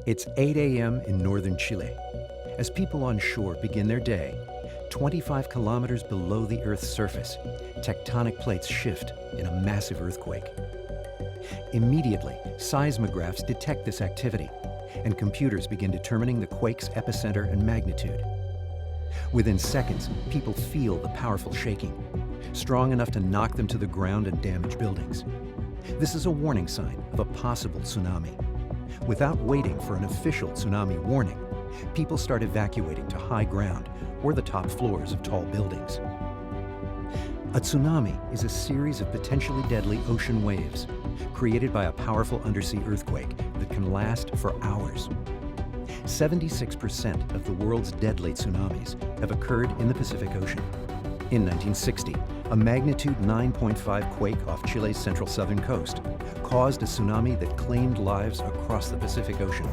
It's 8 a.m. in northern Chile. As people on shore begin their day, 25 kilometers below the Earth's surface, tectonic plates shift in a massive earthquake. Immediately, seismographs detect this activity, and computers begin determining the quake's epicenter and magnitude. Within seconds, people feel the powerful shaking, strong enough to knock them to the ground and damage buildings. This is a warning sign of a possible tsunami. Without waiting for an official tsunami warning, people start evacuating to high ground or the top floors of tall buildings. A tsunami is a series of potentially deadly ocean waves created by a powerful undersea earthquake that can last for hours. 76% of the world's deadly tsunamis have occurred in the Pacific Ocean. In 1960, a magnitude 9.5 quake off Chile's central southern coast caused a tsunami that claimed lives across the Pacific Ocean.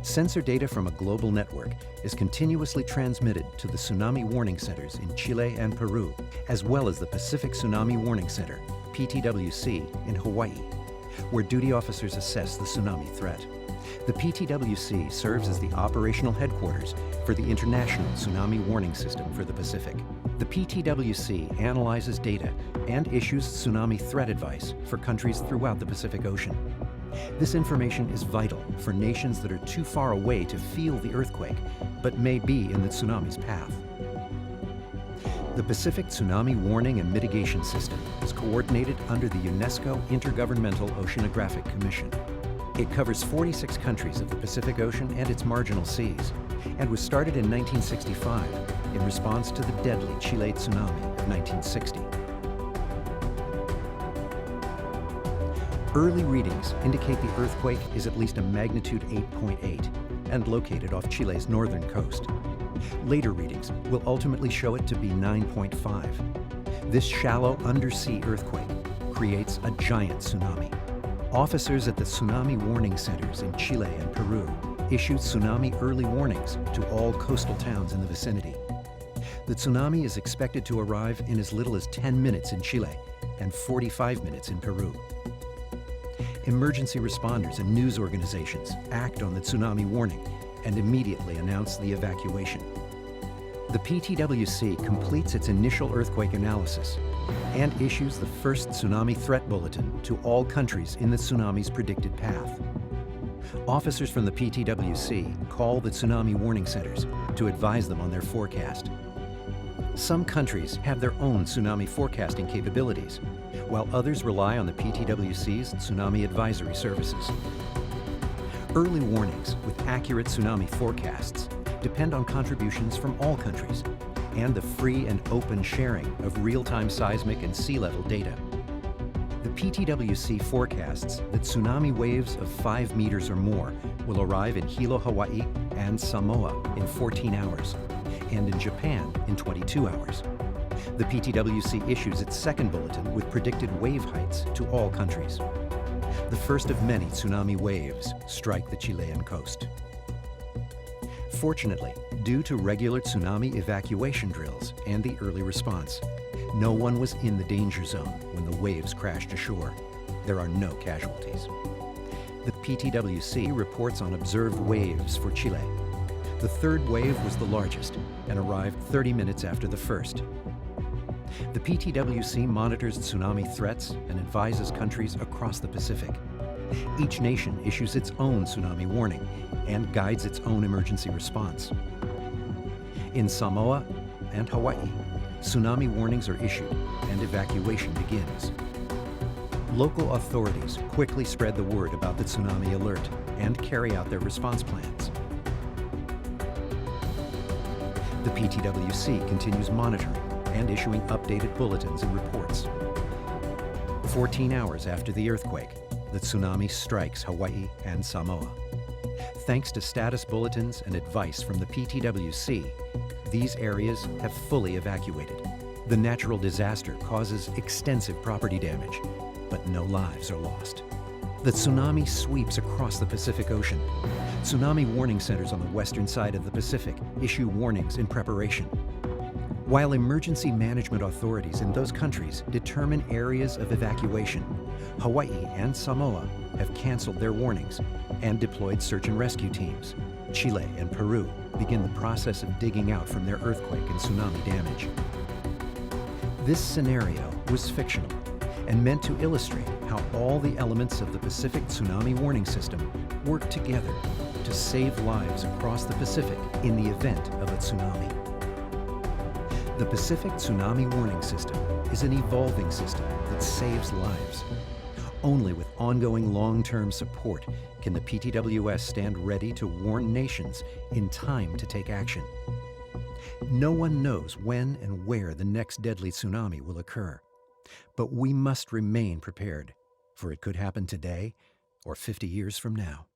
Sensor data from a global network is continuously transmitted to the tsunami warning centers in Chile and Peru, as well as the Pacific Tsunami Warning Center, PTWC, in Hawaii, where duty officers assess the tsunami threat. The PTWC serves as the operational headquarters for the International Tsunami Warning System for the Pacific. The PTWC analyzes data and issues tsunami threat advice for countries throughout the Pacific Ocean. This information is vital for nations that are too far away to feel the earthquake, but may be in the tsunami's path. The Pacific Tsunami Warning and Mitigation System is coordinated under the UNESCO Intergovernmental Oceanographic Commission. It covers 46 countries of the Pacific Ocean and its marginal seas, and was started in 1965 in response to the deadly Chile tsunami of 1960. Early readings indicate the earthquake is at least a magnitude 8.8 and located off Chile's northern coast. Later readings will ultimately show it to be 9.5. This shallow undersea earthquake creates a giant tsunami. Officers at the tsunami warning centers in Chile and Peru issued tsunami early warnings to all coastal towns in the vicinity. The tsunami is expected to arrive in as little as 10 minutes in Chile and 45 minutes in Peru. Emergency responders and news organizations act on the tsunami warning and immediately announce the evacuation. The PTWC completes its initial earthquake analysis and issues the first tsunami threat bulletin to all countries in the tsunami's predicted path. Officers from the PTWC call the tsunami warning centers to advise them on their forecast. Some countries have their own tsunami forecasting capabilities, while others rely on the PTWC's tsunami advisory services. Early warnings with accurate tsunami forecasts depend on contributions from all countries and the free and open sharing of real-time seismic and sea level data. The PTWC forecasts that tsunami waves of 5 meters or more will arrive in Hilo, Hawaii and Samoa in 14 hours, and in Japan in 22 hours. The PTWC issues its second bulletin with predicted wave heights to all countries. The first of many tsunami waves strike the Chilean coast. Fortunately, due to regular tsunami evacuation drills and the early response, no one was in the danger zone when the waves crashed ashore. There are no casualties. The PTWC reports on observed waves for Chile. The third wave was the largest and arrived 30 minutes after the first. The PTWC monitors tsunami threats and advises countries across the Pacific. Each nation issues its own tsunami warning and guides its own emergency response. In Samoa and Hawaii, tsunami warnings are issued and evacuation begins. Local authorities quickly spread the word about the tsunami alert and carry out their response plans. The PTWC continues monitoring and issuing updated bulletins and reports. 14 hours after the earthquake, the tsunami strikes Hawaii and Samoa. Thanks to status bulletins and advice from the PTWC, these areas have fully evacuated. The natural disaster causes extensive property damage, but no lives are lost. The tsunami sweeps across the Pacific Ocean. Tsunami warning centers on the western side of the Pacific issue warnings in preparation. While emergency management authorities in those countries determine areas of evacuation, Hawaii and Samoa have canceled their warnings and deployed search and rescue teams. Chile and Peru begin the process of digging out from their earthquake and tsunami damage. This scenario was fictional and meant to illustrate how all the elements of the Pacific Tsunami Warning System work together to save lives across the Pacific in the event of a tsunami. The Pacific Tsunami Warning System is an evolving system that saves lives. Only with ongoing long-term support can the PTWS stand ready to warn nations in time to take action. No one knows when and where the next deadly tsunami will occur, but we must remain prepared, for it could happen today or 50 years from now.